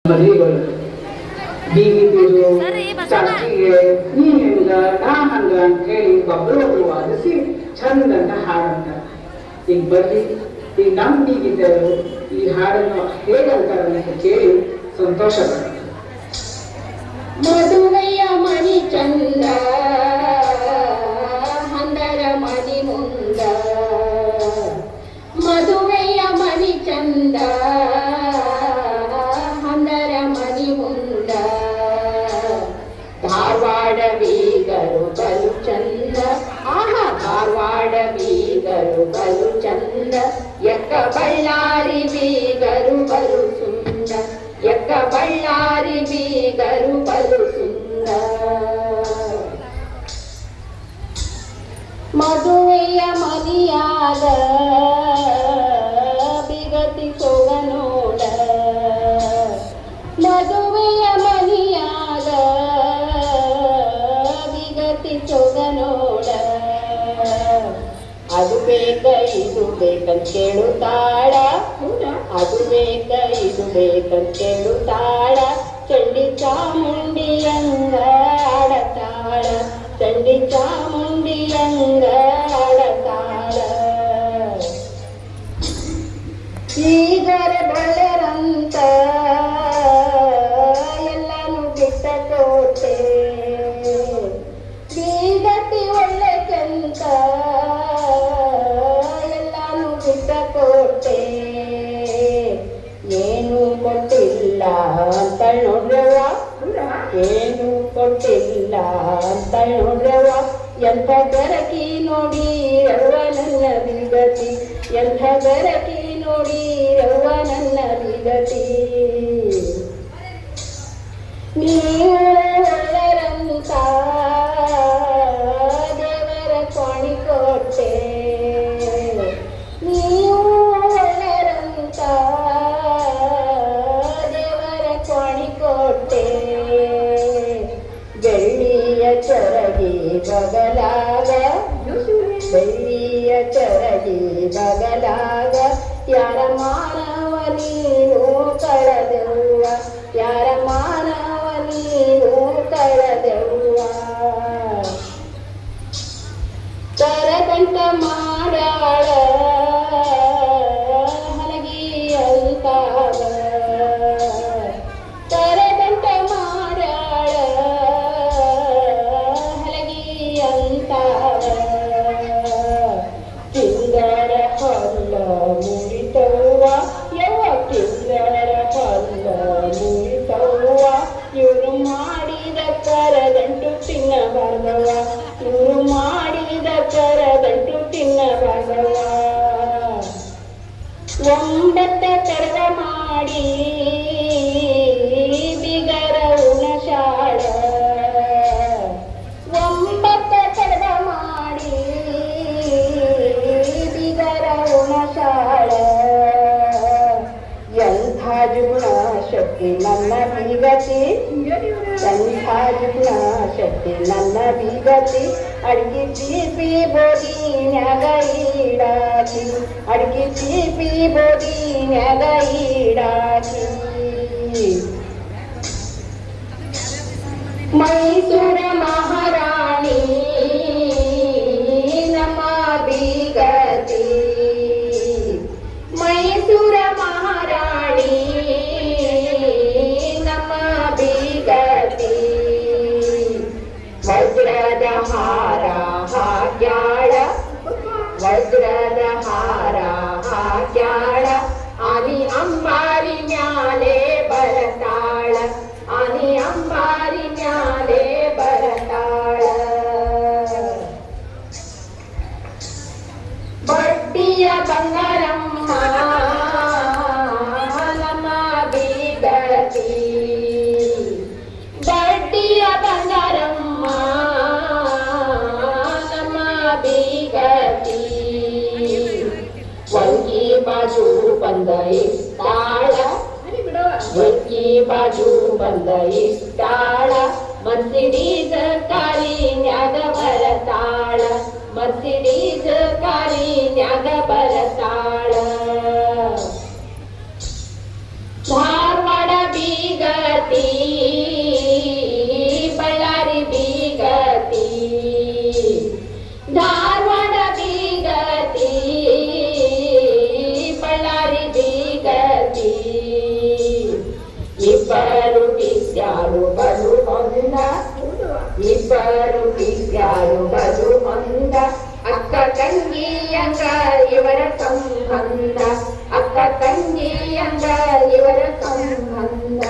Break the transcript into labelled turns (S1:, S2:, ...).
S1: ಮದುವೆಗಳು ಬೀಗಿದ್ರು ಚಾಚಿಗೆ ನೀ ಹೆಂಗ ನಾ ಹಂಗ ಅಂತ ಹೇಳಿ ಒಬ್ರು ವಾದಿಸಿ ಚಂದ ಅಂತ ಹಾಡಂತ. ಈಗ ಬರ್ರಿ ಈಗ ನಮ್ಮ ಬೀಗಿದ್ದರು ಈ ಹಾಡನ್ನು ಹೇಗಂತಾರ ಅಂತ ಕೇಳಿ ಸಂತೋಷ ಪಡ್ತಾರೆ.
S2: ಮದುವೆಯ ಮಣಿ ಚಂದ ಹಂದರ ಮಣಿ ಮುಂದ, ಮದುವೆಯ ಮಣಿ ಚಂದ ಹಂದರ ಮಣಿ ಮುಂದ, ಧಾರವಾಡ ಬೀಗರು ಬಲು ಚಂದ, ಆಹಾ ಧಾರವಾಡ ಬೀಗರು ಬಲು ಚಂದ, ಎಕ್ಕ ಬಳ್ಳಾರಿ ಬೀಗರು ಬಲು ಸುಂದ, ಎಕ್ಕ ಬಳ್ಳಾರಿ ಬೀಗರು ಬಲು ಸುಂದ. ಮದುವೆಯ ಮನಿಯಾದ ಬಿಗತಿ ಸೊಗ ನೋಡ, ಮದುವೆಯ ಮನಿಯಾದ ಬಿಗತಿ ಸೊಗ ನೋಡ, ಅದು ಬೇಕ ಇದು ಬೇಕಂತ ಕೇಳುತ್ತಾಳ, ಅದು ಬೇಕ ಇದು ಬೇಕಂತ ಕೇಳುತ್ತಾಳ, ಚಂಡಿ ಚಾಮುಂಡಿಯಂಗ ಆಡತಾಳ, ಚಂಡಿ ಚಾಮುಂಡಿಯಂಗ ಆಡತಾಳ. ಈಗರ ಬಳ್ಳರಂತ ಎಲ್ಲಾನು ಬಿಟ್ಟ ಕೋಟೆ, ಬೀಗತಿ ಒಳ್ಳೆ ಚಂತ ಎಲ್ಲಾನು ಬಿಟ್ಟ ಕೋಟೆ, ಏನು ಕೊಟ್ಟಿಲ್ಲ ಅಂತ ನೋಡ್ರವ್ವ, ಏನು ಕೊಟ್ಟಿಲ್ಲ ಅಂತ ನೋಡ್ರವ್ವ, ಎಂಥ ಬೆರಕಿ ನೋಡಿ ರವ್ವ ನನ್ನ ಬಿಗತಿ, ಎಂಥ ಬೆರಕಿ ನೋಡಿ ರವ್ವ ನನ್ನ ಬಿಗತಿ. ನೀವು ಒಳ್ಳೆರಂತ ದೇವರ ಕೋಣಿ ಕೊಟ್ಟೆ, ನೀವು ಒಳ್ಳೆರಂತ ದೇವರ ಕೋಣಿ ಕೊಟ್ಟೆ, ಬೆಳ್ಳಿಯ ಚರಗಿ ಬಗಲಾಗ, ಬೆಳ್ಳಿಯ ಚರಗಿ ಬಗಲಾಗ, ಯಾರ ಮಾನವ ನೀನು ಕಳೆದೆವ್ವ, ಯಾರ ಮಾನವ ನೀನು ಕಳೆದೆವ್ವ. ಕರಗಂಟ ಮಾಡಾಳ ಹಲಗಿ ಅಂತಾಗ, ಕರಗಂಟ ಮಾಡಾಳ ಹಲಗಿ ಅಂತಾಗ, ಕಿಂಗರ ಹೊಲ್ಲ ಮುರಿತವ್ವ ಯವ್ವ, ಕಿಂಗರ ಹೊಲ್ಲ ಮುರಿತವ್ವ, ಇವರು ಮಾಡಿದ ಕರಗಂಟು ತಿನ್ನಬಾರ್ದವ್ವ, ಇವರು ಮಾಡಿದ ಕರಗಂಟು ತಿನ್ನಬಾರ್ದವ್ವ. ಒಂಬತ್ತ ಕರಗ ಮಾಡಿ ಬಿಗರ ಉಣಶಾಳ, ಒಂಬತ್ತ ಕರಗ ಮಾಡಿ ಬಿಗರ ಉಣಶಾಳ, ಎಂಥ ಜುಗುಣ ಶಕ್ತಿ ನನ್ನ ಬಿಗತಿ, ಎಂಥ ಜುಗುಣ ಶಕ್ತಿ ನನ್ನ ಬಿಗತಿ, ಅಡ್ಗಿ ಚೀಪಿ ಬೋದಿನ್ಯಾಗ ಈಡಾಕಿ, ಅಡ್ಗಿ ಚೀಪಿ ಬೋದಿನ್ಯಾಗ ಈಡಾಕಿ. ಮೈಸೂರ ಮಹಾರಾಣಿ ನಮ್ಮ ಬಿಗತಿ, ಮೈಸೂರ ಮಹಾರಾಣಿ ನಮ್ಮ ಬಿಗತಿ, ವಜ್ರದ ಹಾರ ಹಾಕ್ಯಾಳ, ವಜ್ರದ ಹಾರ ಹಾಕ್ಯಾಳ, ಆನಿ ಅಂಬಾರಿ ಮ್ಯಾಲೆ ಬರತಾಳ, ಆನಿ ಅಂಬಾರಿ ಮ್ಯಾಲೆ ಬರತಾಳ. ಬಡ್ಡಿಯ ಬಂಗಾರಮ್ಮ ನಮ್ಮ ಬಿಗತಿ, ಬಡ್ಡಿಯ ಬಂಗಾರಮ್ಮ ನಮ್ಮ ಬಿಗತಿ, ವಂಗಿ ಬಾಜು ಬಂದ ಇಷ್ಟಾಳ, ವಂಗಿ ಬಾಜು ಬಂದ ಇಷ್ಟಾಳ, ಮರ್ಸಿಡೀಸ್ ಕಾರಿನ್ಯಾಗ ಬರತಾಳ, ಮರ್ಸಿಡೀಸ್ ಕಾರಿನ್ಯಾಗ ಬರತಾಳ. ಧಾರವಾಡ ಬೀಗ ಇಬ್ಬರು ಇದ್ಯಾರು ಬಲು ಮಂದ ಅಕ್ಕ ತಂಗಿಯಂಗ ಇವರ ಸಂಬಂಧ ಅಕ್ಕ ತಂಗಿಯಂಗ ಇವರ ಸಂಬಂಧ